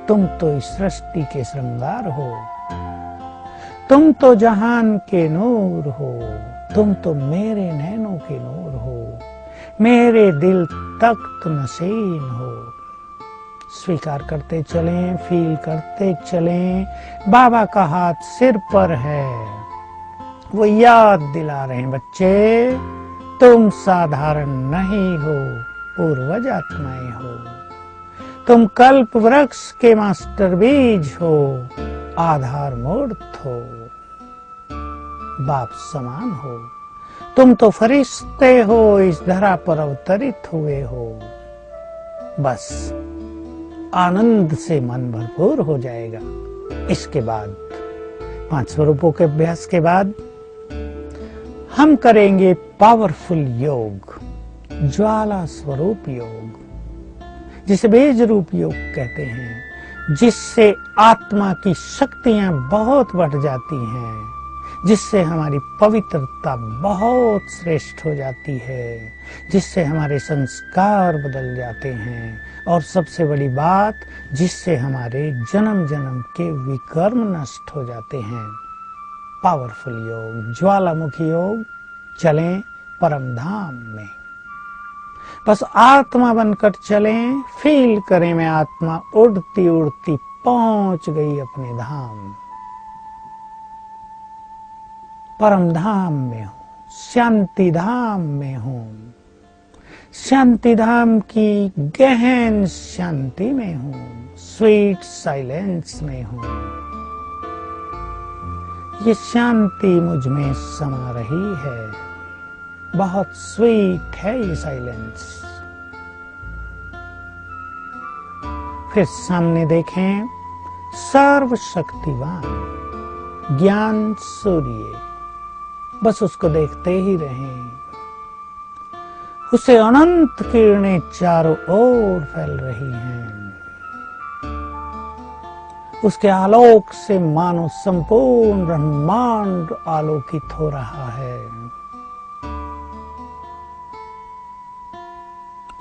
तुम तो इस सृष्टि के श्रृंगार हो, तुम तो जहान के नूर हो, तुम तो मेरे नैनों के नूर हो, मेरे दिल तख्त नशीन हो। स्वीकार करते चलें, फील करते चलें। बाबा का हाथ सिर पर है, वो याद दिला रहे हैं, बच्चे तुम साधारण नहीं हो, पूर्वज आत्माएं हो। तुम कल्प वृक्ष के मास्टर बीज हो, आधार मूर्त हो, बाप समान हो। तुम तो फरिश्ते हो, इस धरा पर अवतरित हुए हो। बस आनंद से मन भरपूर हो जाएगा। इसके बाद 5 स्वरूपों के अभ्यास के बाद हम करेंगे पावरफुल योग, ज्वाला स्वरूप योग, जिसे बीज रूप योग कहते हैं, जिससे आत्मा की शक्तियां बहुत बढ़ जाती हैं, जिससे हमारी पवित्रता बहुत श्रेष्ठ हो जाती है, जिससे हमारे संस्कार बदल जाते हैं, और सबसे बड़ी बात, जिससे हमारे जन्म जन्म के विकर्म नष्ट हो जाते हैं। पावरफुल योग, ज्वालामुखी योग, चलें परम धाम में। बस आत्मा बनकर चलें, फील करें मैं आत्मा उड़ती उड़ती पहुंच गई अपने धाम। परम धाम में हूं, शांति धाम में हूं, शांति धाम की गहन शांति में हूं, स्वीट साइलेंस में हूं। ये शांति मुझ में समा रही है, बहुत स्वीट है ये साइलेंस। फिर सामने देखें सर्वशक्तिवान ज्ञान सूर्य, बस उसको देखते ही रहें। उसे अनंत किरणें चारों ओर फैल रही हैं। उसके आलोक से मानो संपूर्ण ब्रह्मांड आलोकित हो रहा है।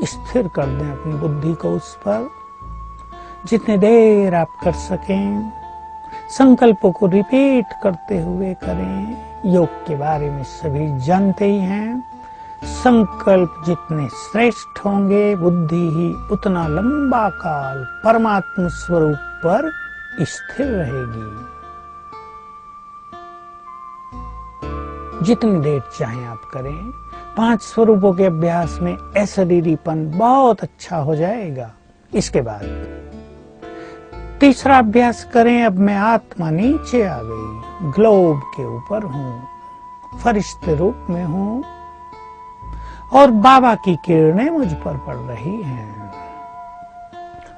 स्थिर कर दें अपनी बुद्धि को उस पर, जितनी देर आप कर सकें। संकल्पों को रिपीट करते हुए करें। योग के बारे में सभी जानते ही हैं, संकल्प जितने श्रेष्ठ होंगे, बुद्धि ही उतना लंबा काल परमात्म स्वरूप पर स्थिर रहेगी। जितनी देर चाहे आप करें। 5 स्वरूपों के अभ्यास में अशरीरीपन बहुत अच्छा हो जाएगा। इसके बाद तीसरा अभ्यास करें। अब मैं आत्मा नीचे आ गई, ग्लोब के ऊपर हूं, फरिश्ते रूप में हूं, और बाबा की किरणें मुझ पर पड़ रही हैं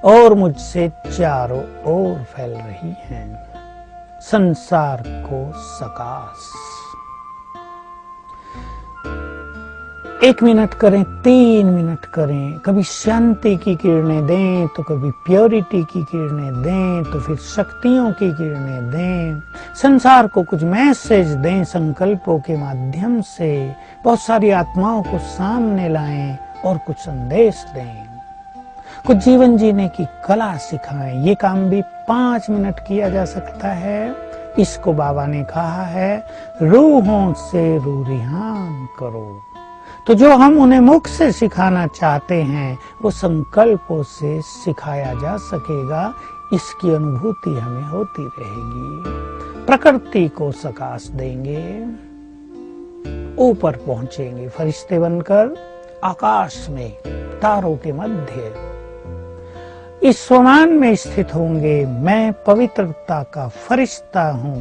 और मुझसे चारों ओर फैल रही हैं। संसार को सकाश। 1 मिनट करें, 3 मिनट करें। कभी शांति की किरणें दें, तो कभी प्योरिटी की किरणें दें, तो फिर शक्तियों की किरणें दें। संसार को कुछ मैसेज दें संकल्पों के माध्यम से। बहुत सारी आत्माओं को सामने लाएं और कुछ संदेश दें। कुछ जीवन जीने की कला सिखाएं। ये काम भी 5 मिनट किया जा सकता है। इसको बाबा ने कहा है, रूहों से रूरिहान करो। तो जो हम उन्हें मुख से सिखाना चाहते हैं, वो संकल्पों से सिखाया जा सकेगा। इसकी अनुभूति हमें होती रहेगी। प्रकृति को सकाश देंगे, ऊपर पहुंचेंगे फरिश्ते बनकर आकाश में, तारों के मध्य इस स्वमान में स्थित होंगे। मैं पवित्रता का फरिश्ता हूं,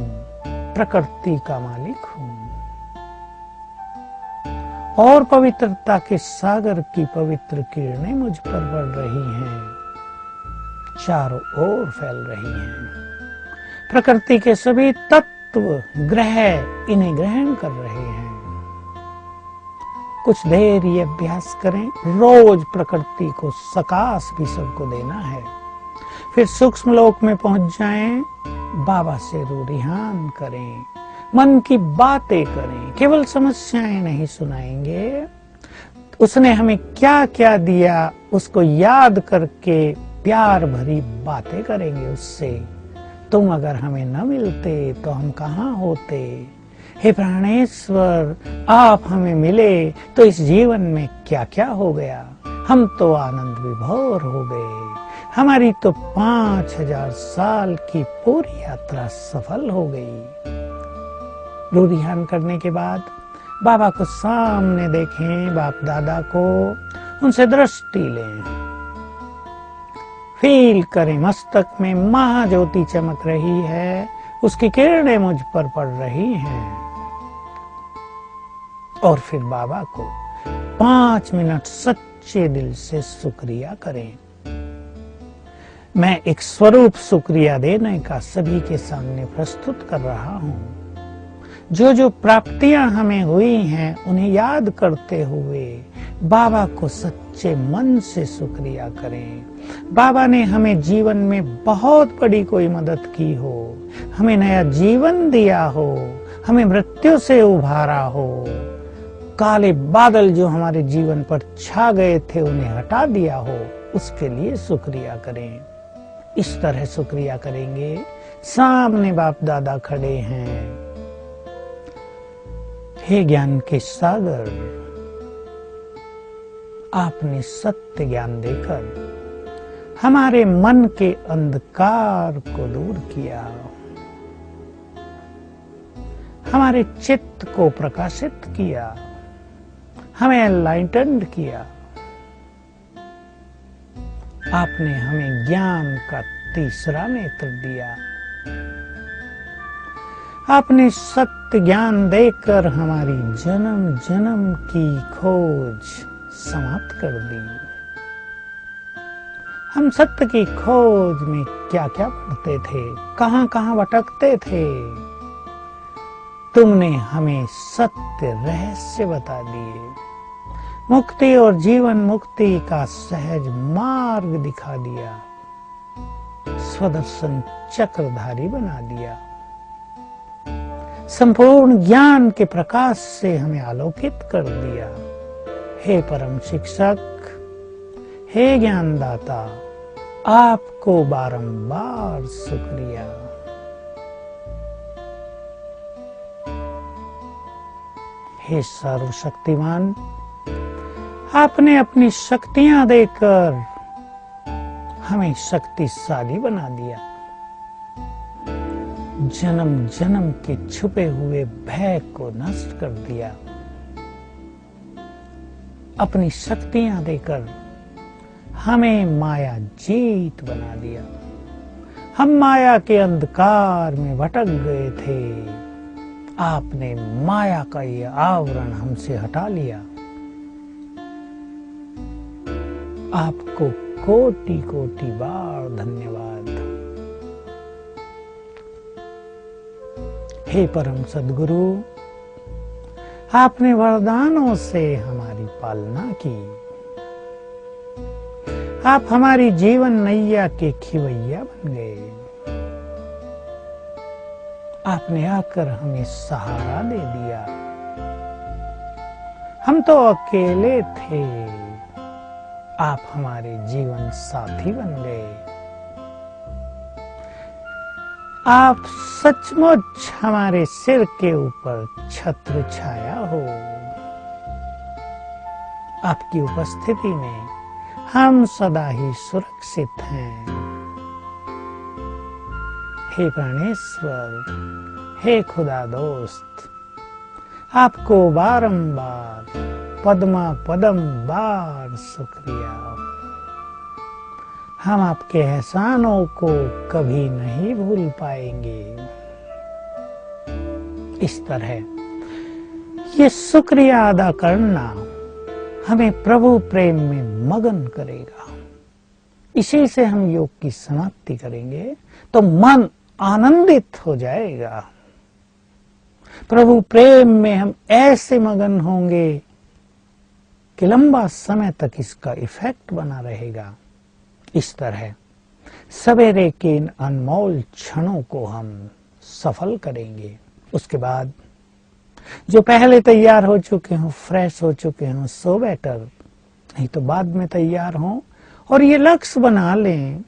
प्रकृति का मालिक हूं, और पवित्रता के सागर की पवित्र किरणें मुझ पर पड़ रही हैं, चारों ओर फैल रही हैं। प्रकृति के सभी तत्व, ग्रह इन्हें ग्रहण कर रहे हैं। कुछ देर ये अभ्यास करें। रोज प्रकृति को सकाश भी सबको देना है। फिर सूक्ष्म लोक में पहुंच जाएं, बाबा से रूरिहान करें, मन की बातें करें। केवल समस्याएं नहीं सुनाएंगे, उसने हमें क्या क्या दिया उसको याद करके प्यार भरी बातें करेंगे उससे। तुम अगर हमें न मिलते तो हम कहाँ होते। हे प्राणेश्वर, आप हमें मिले तो इस जीवन में क्या क्या हो गया। हम तो आनंद विभोर हो गए। हमारी तो 5000 साल की पूरी यात्रा सफल हो गई। रूरिहान करने के बाद बाबा को सामने देखें, बाप दादा को, उनसे दृष्टि लें। फील करें मस्तक में महाज्योति चमक रही है, उसकी किरणें मुझ पर पड़ रही हैं। और फिर बाबा को 5 मिनट सच्चे दिल से शुक्रिया करें। मैं एक स्वरूप शुक्रिया देने का सभी के सामने प्रस्तुत कर रहा हूं। जो जो प्राप्तियां हमें हुई हैं, उन्हें याद करते हुए बाबा को सच्चे मन से शुक्रिया करें। बाबा ने हमें जीवन में बहुत बड़ी कोई मदद की हो, हमें नया जीवन दिया हो, हमें मृत्यु से उभारा हो, काले बादल जो हमारे जीवन पर छा गए थे उन्हें हटा दिया हो, उसके लिए शुक्रिया करें। इस तरह शुक्रिया करेंगे। सामने बाप दादा खड़े हैं। हे ज्ञान के सागर, आपने सत्य ज्ञान देकर हमारे मन के अंधकार को दूर किया, हमारे चित्त को प्रकाशित किया, हमें एनलाइटेंड किया। आपने हमें ज्ञान का तीसरा नेत्र दिया। आपने सत्य ज्ञान देकर हमारी जन्म जन्म की खोज समाप्त कर दी। हम सत्य की खोज में क्या क्या पढ़ते थे, कहां कहां भटकते थे, तुमने हमें सत्य रहस्य बता दिए। मुक्ति और जीवन मुक्ति का सहज मार्ग दिखा दिया। स्वदर्शन चक्रधारी बना दिया। संपूर्ण ज्ञान के प्रकाश से हमें आलोकित कर दिया। हे परम शिक्षक, हे ज्ञानदाता, आपको बारंबार शुक्रिया। हे सर्वशक्तिमान, आपने अपनी शक्तियां देकर हमें शक्तिशाली बना दिया। जन्म जन्म के छुपे हुए भय को नष्ट कर दिया। अपनी शक्तियां देकर हमें माया जीत बना दिया। हम माया के अंधकार में भटक गए थे, आपने माया का ये आवरण हमसे हटा लिया। आपको कोटि कोटि बार धन्यवाद। हे परम सद्गुरु, आपने वरदानों से हमारी पालना की। आप हमारी जीवन नैया के खिवैया बन गए। आपने आकर हमें सहारा दे दिया। हम तो अकेले थे, आप हमारे जीवन साथी बन गए। आप सचमुच हमारे सिर के ऊपर छत्र छाया हो। आपकी उपस्थिति में हम सदा ही सुरक्षित हैं। हे प्राणेश्वर, हे खुदा दोस्त, आपको बारंबार पद्मा पदम बार शुक्रिया। हम आपके एहसानों को कभी नहीं भूल पाएंगे। इस तरह ये शुक्रिया अदा करना हमें प्रभु प्रेम में मगन करेगा। इसी से हम योग की समाप्ति करेंगे तो मन आनंदित हो जाएगा। प्रभु प्रेम में हम ऐसे मगन होंगे कि लंबा समय तक इसका इफेक्ट बना रहेगा। इस तरह सवेरे के इन अनमोल क्षणों को हम सफल करेंगे। उसके बाद जो पहले तैयार हो चुके हों, फ्रेश हो चुके हों, सो बेटर, नहीं तो बाद में तैयार हों और ये लक्ष्य बना लें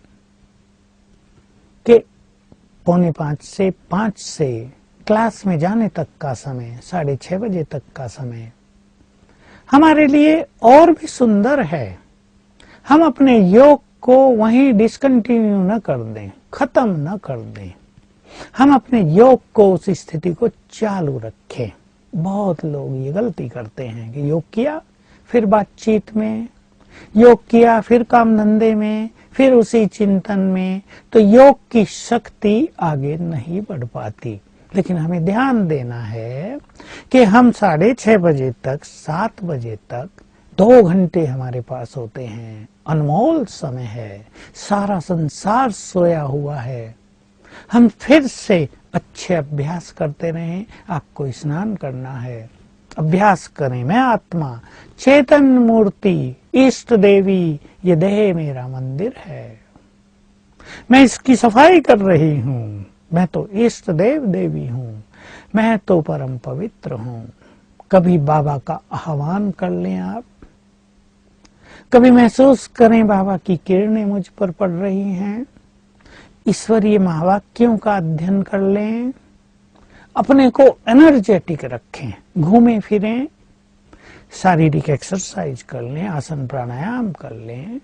कि 4:45 से 5 से क्लास में जाने तक का समय, 6:30 बजे तक का समय हमारे लिए और भी सुंदर है। हम अपने योग को वहीं डिसकंटिन्यू न कर दें, खत्म न कर दें। हम अपने योग को, उस स्थिति को चालू रखें। बहुत लोग ये गलती करते हैं कि योग किया फिर बातचीत में, योग किया फिर काम धंधे में, फिर उसी चिंतन में, तो योग की शक्ति आगे नहीं बढ़ पाती। लेकिन हमें ध्यान देना है कि हम 6:30 बजे तक, 7 बजे तक 2 घंटे हमारे पास होते हैं। अनमोल समय है, सारा संसार सोया हुआ है। हम फिर से अच्छे अभ्यास करते रहें। आपको स्नान करना है, अभ्यास करें। मैं आत्मा, चेतन मूर्ति, इष्ट देवी, ये देह मेरा मंदिर है। मैं इसकी सफाई कर रही हूँ। मैं तो इष्ट देव देवी हूँ। मैं तो परम पवित्र हूं। कभी बाबा का आह्वान कर लें आप, कभी महसूस करें बाबा की किरणें मुझ पर पड़ रही हैं, ईश्वरीय महावाक्यों का अध्ययन कर लें, अपने को एनर्जेटिक रखें, घूमें फिरें, शारीरिक एक्सरसाइज कर लें, आसन प्राणायाम कर लें।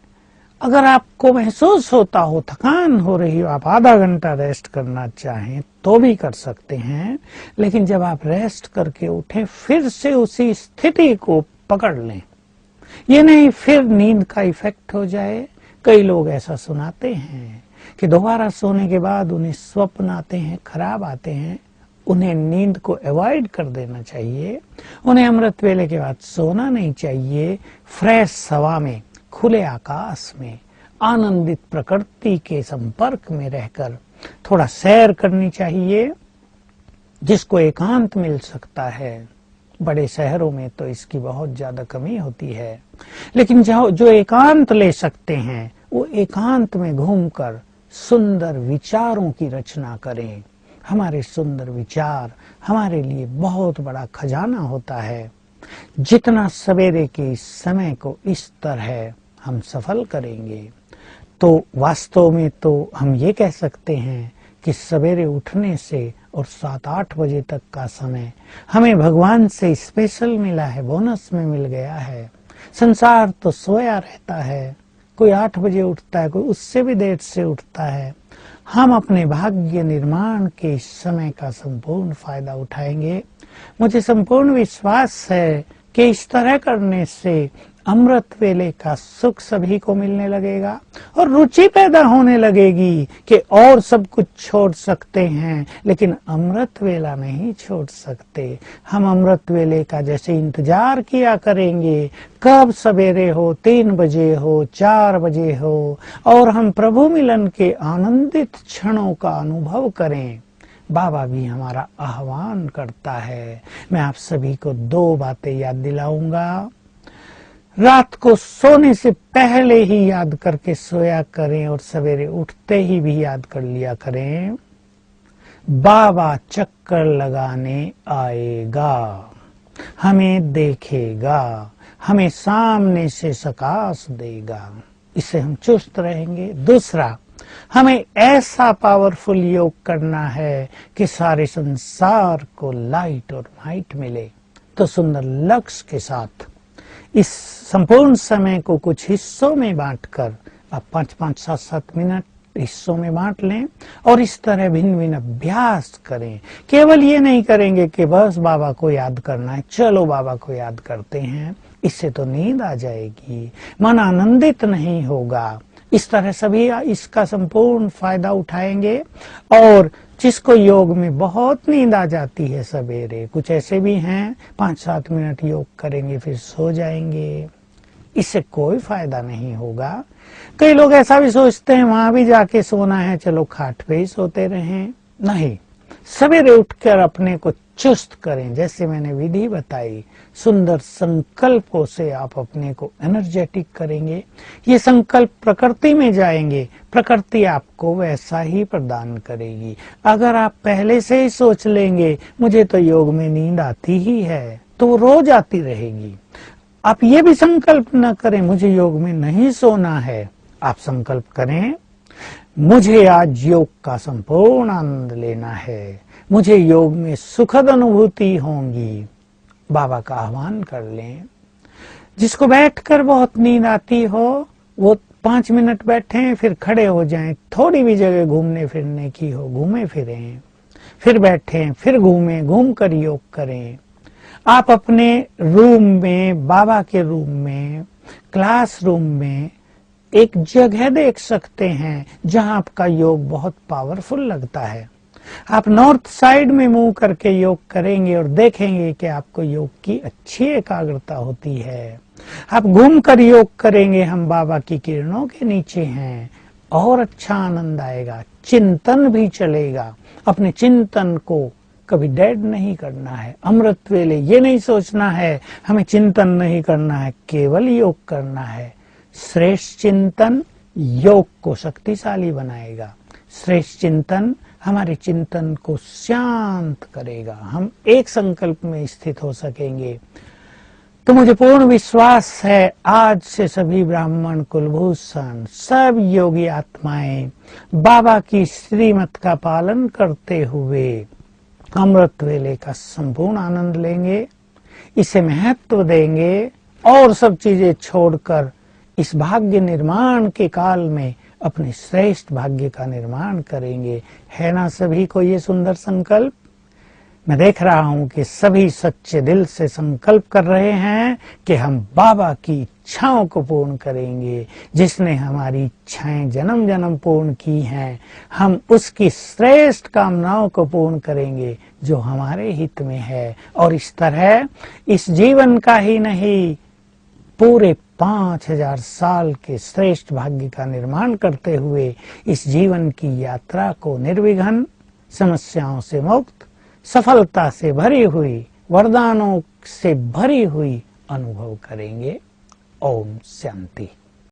अगर आपको महसूस होता हो, थकान हो रही हो, आप आधा घंटा रेस्ट करना चाहें तो भी कर सकते हैं, लेकिन जब आप रेस्ट करके उठें फिर से उसी स्थिति को पकड़ लें। ये नहीं फिर नींद का इफेक्ट हो जाए। कई लोग ऐसा सुनाते हैं कि दोबारा सोने के बाद उन्हें स्वप्न आते हैं, खराब आते हैं। उन्हें नींद को अवॉइड कर देना चाहिए। उन्हें अमृत वेले के बाद सोना नहीं चाहिए। फ्रेश हवा में, खुले आकाश में, आनंदित प्रकृति के संपर्क में रहकर थोड़ा सैर करनी चाहिए, जिसको एकांत मिल सकता है। बड़े शहरों में तो इसकी बहुत ज्यादा कमी होती है, लेकिन जो एकांत ले सकते हैं वो एकांत में घूमकर सुंदर विचारों की रचना करें। हमारे सुंदर विचार हमारे लिए बहुत बड़ा खजाना होता है। जितना सवेरे के इस समय को इस तरह हम सफल करेंगे तो वास्तव में तो हम ये कह सकते हैं कि सवेरे उठने से और 7-8 बजे तक का समय हमें भगवान से स्पेशल मिला है, बोनस में मिल गया है। संसार तो सोया रहता है, कोई 8 बजे उठता है, कोई उससे भी देर से उठता है। हम अपने भाग्य निर्माण के इस समय का संपूर्ण फायदा उठाएंगे। मुझे संपूर्ण विश्वास है कि इस तरह करने से अमृत वेले का सुख सभी को मिलने लगेगा और रुचि पैदा होने लगेगी कि और सब कुछ छोड़ सकते हैं, लेकिन अमृत वेला नहीं छोड़ सकते। हम अमृत वेले का जैसे इंतजार किया करेंगे, कब सवेरे हो, 3 बजे हो, 4 बजे हो, और हम प्रभु मिलन के आनंदित क्षणों का अनुभव करें। बाबा भी हमारा आह्वान करता है। मैं आप सभी को 2 बातें याद दिलाऊंगा। रात को सोने से पहले ही याद करके सोया करें और सवेरे उठते ही भी याद कर लिया करें, बाबा चक्कर लगाने आएगा, हमें देखेगा, हमें सामने से सकाश देगा। इससे हम चुस्त रहेंगे। दूसरा, हमें ऐसा पावरफुल योग करना है कि सारे संसार को लाइट और माइट मिले। तो सुंदर लक्ष्य के साथ इस संपूर्ण समय को कुछ हिस्सों में बांटकर आप 5-5, 7-7 मिनट हिस्सों में बांट लें और इस तरह भिन्न भिन्न अभ्यास करें। केवल ये नहीं करेंगे कि बस बाबा को याद करना है, चलो बाबा को याद करते हैं। इससे तो नींद आ जाएगी, मन आनंदित नहीं होगा। इस तरह सभी इसका संपूर्ण फायदा उठाएंगे। और जिसको योग में बहुत नींद आ जाती है सवेरे, कुछ ऐसे भी हैं 5-7 मिनट योग करेंगे फिर सो जाएंगे, इससे कोई फायदा नहीं होगा। कई लोग ऐसा भी सोचते हैं वहां भी जाके सोना है, चलो खाट पे ही सोते रहें। नहीं, सवेरे उठकर अपने को चुस्त करें। जैसे मैंने विधि बताई, सुंदर संकल्पों से आप अपने को एनर्जेटिक करेंगे। ये संकल्प प्रकृति में जाएंगे, प्रकृति आपको वैसा ही प्रदान करेगी। अगर आप पहले से ही सोच लेंगे मुझे तो योग में नींद आती ही है, तो वो रोज आती रहेगी। आप ये भी संकल्प न करें मुझे योग में नहीं सोना है, आप संकल्प करें मुझे आज योग का संपूर्ण आनंद लेना है, मुझे योग में सुखद अनुभूति होंगी। बाबा का आह्वान कर लें। जिसको बैठकर बहुत नींद आती हो वो 5 मिनट बैठें, फिर खड़े हो जाएं। थोड़ी भी जगह घूमने फिरने की हो घूमे फिरें, फिर बैठें, फिर घूमें, घूम कर योग करें। आप अपने रूम में, बाबा के रूम में, क्लासरूम में एक जगह देख सकते हैं जहां आपका योग बहुत पावरफुल लगता है। आप नॉर्थ साइड में मुंह करके योग करेंगे और देखेंगे कि आपको योग की अच्छी एकाग्रता होती है। आप घूम कर योग करेंगे, हम बाबा की किरणों के नीचे हैं, और अच्छा आनंद आएगा। चिंतन भी चलेगा। अपने चिंतन को कभी डेड नहीं करना है। अमृत वेले ये नहीं सोचना है हमें चिंतन नहीं करना है, केवल योग करना है। श्रेष्ठ चिंतन योग को शक्तिशाली बनाएगा। श्रेष्ठ चिंतन हमारे चिंतन को शांत करेगा। हम एक संकल्प में स्थित हो सकेंगे। तो मुझे पूर्ण विश्वास है आज से सभी ब्राह्मण कुलभूषण, सब योगी आत्माएं बाबा की श्रीमत का पालन करते हुए अमृत वेले का संपूर्ण आनंद लेंगे, इसे महत्व देंगे और सब चीजें छोड़कर इस भाग्य निर्माण के काल में अपने श्रेष्ठ भाग्य का निर्माण करेंगे। है ना सभी को ये सुंदर संकल्प? मैं देख रहा हूं कि सभी सच्चे दिल से संकल्प कर रहे हैं कि हम बाबा की इच्छाओं को पूर्ण करेंगे। जिसने हमारी इच्छाएं जन्म जन्म पूर्ण की हैं, हम उसकी श्रेष्ठ कामनाओं को पूर्ण करेंगे जो हमारे हित में है। और इस तरह इस जीवन का ही नहीं, पूरे 5000 साल के श्रेष्ठ भाग्य का निर्माण करते हुए इस जीवन की यात्रा को निर्विघ्न, समस्याओं से मुक्त, सफलता से भरी हुई, वरदानों से भरी हुई अनुभव करेंगे। ओम शांति।